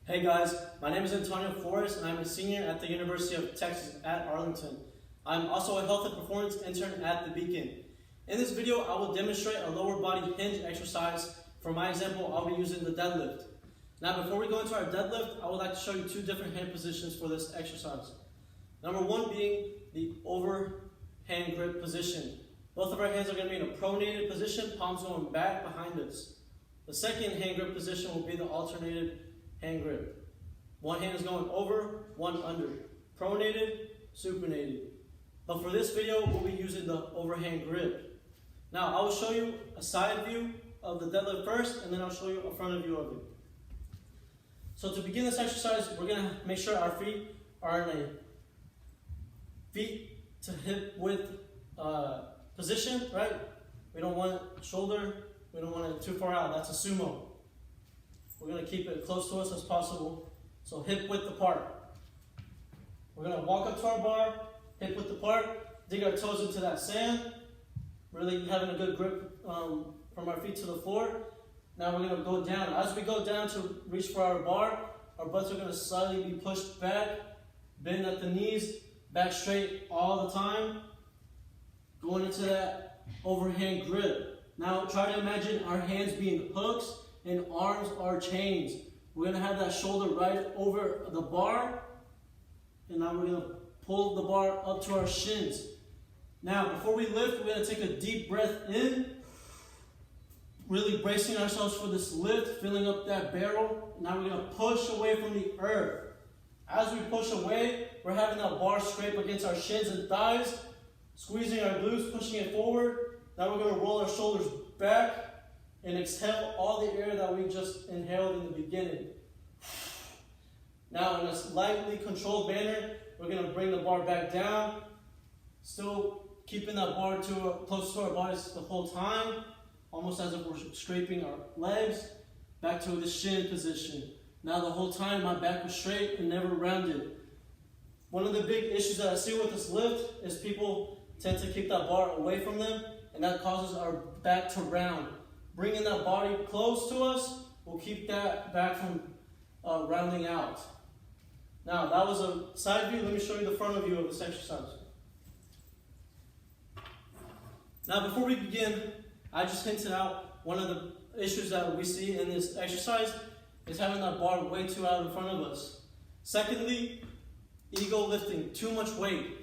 Hey guys, my name is Antonio Flores and I'm a senior at the University of Texas at Arlington. I'm also a health and performance intern at the Beacon. In this video, I will demonstrate a lower body hinge exercise. For my example, I'll be using the deadlift. Now before we go into our deadlift, I would like to show you two different hand positions for this exercise. Number one being the overhand grip position. Both of our hands are going to be in a pronated position, palms going back behind us. The second hand grip position will be the alternated hand grip. One hand is going over, one under. Pronated, supinated. But for this video, we'll be using the overhand grip. Now, I will show you a side view of the deadlift first, and then I'll show you a front view of it. So to begin this exercise, we're going to make sure our feet are in a feet to hip width position, right? We don't want shoulder, we don't want it too far out. That's a sumo. We're going to keep it close to us as possible. So hip width apart. We're going to walk up to our bar, hip width apart, dig our toes into that sand, really having a good grip from our feet to the floor. Now we're going to go down. As we go down to reach for our bar, our butts are going to slightly be pushed back, bend at the knees, back straight all the time, going into that overhand grip. Now try to imagine our hands being hooks and arms are chains. We're going to have that shoulder right over the bar, and now we're going to pull the bar up to our shins. Now before we lift, we're going to take a deep breath in, really bracing ourselves for this lift, filling up that barrel. Now we're going to push away from the earth. As we push away, we're having that bar scrape against our shins and thighs, squeezing our glutes, pushing it forward. Now we're going to roll our shoulders back and exhale all the air that we just inhaled in the beginning. Now in a lightly controlled manner, we're going to bring the bar back down, still keeping that bar close to our bodies the whole time, almost as if we're scraping our legs, back to the shin position. Now the whole time my back was straight and never rounded. One of the big issues that I see with this lift is people tend to keep that bar away from them, and that causes our back to round. Bringing that body close to us will keep that back from rounding out. Now that was a side view. Let me show you the front view of this exercise. Now before we begin, I just hinted out one of the issues that we see in this exercise is having that bar way too out in front of us. Secondly, ego lifting, too much weight.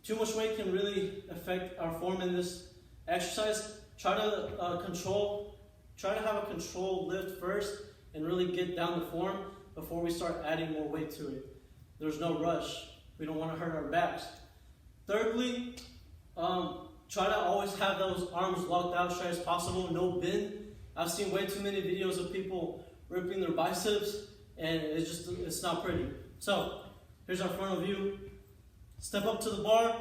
Too much weight can really affect our form in this exercise. Try to have a controlled lift first and really get down the form before we start adding more weight to it. There's no rush. We don't want to hurt our backs. Thirdly, try to always have those arms locked out straight as possible, no bend. I've seen way too many videos of people ripping their biceps, and it's not pretty. So here's our front view. Step up to the bar,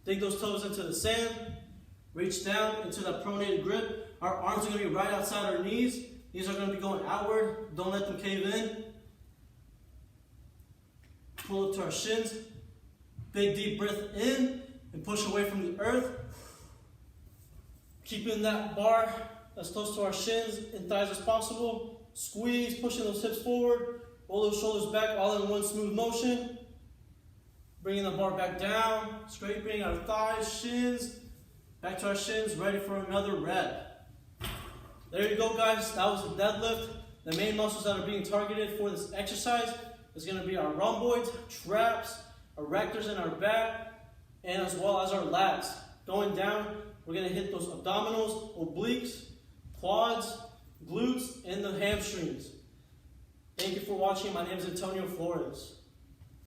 dig those toes into the sand, reach down into that pronated grip. Our arms are going to be right outside our knees. These are going to be going outward. Don't let them cave in. Pull up to our shins. Big deep breath in and push away from the earth. Keeping that bar as close to our shins and thighs as possible. Squeeze, pushing those hips forward. Roll those shoulders back all in one smooth motion. Bringing the bar back down. Scraping our thighs, shins. Back to our shins, ready for another rep. There you go, guys. That was the deadlift. The main muscles that are being targeted for this exercise is going to be our rhomboids, traps, erectors in our back, and as well as our lats. Going down, we're going to hit those abdominals, obliques, quads, glutes, and the hamstrings. Thank you for watching. My name is Antonio Flores.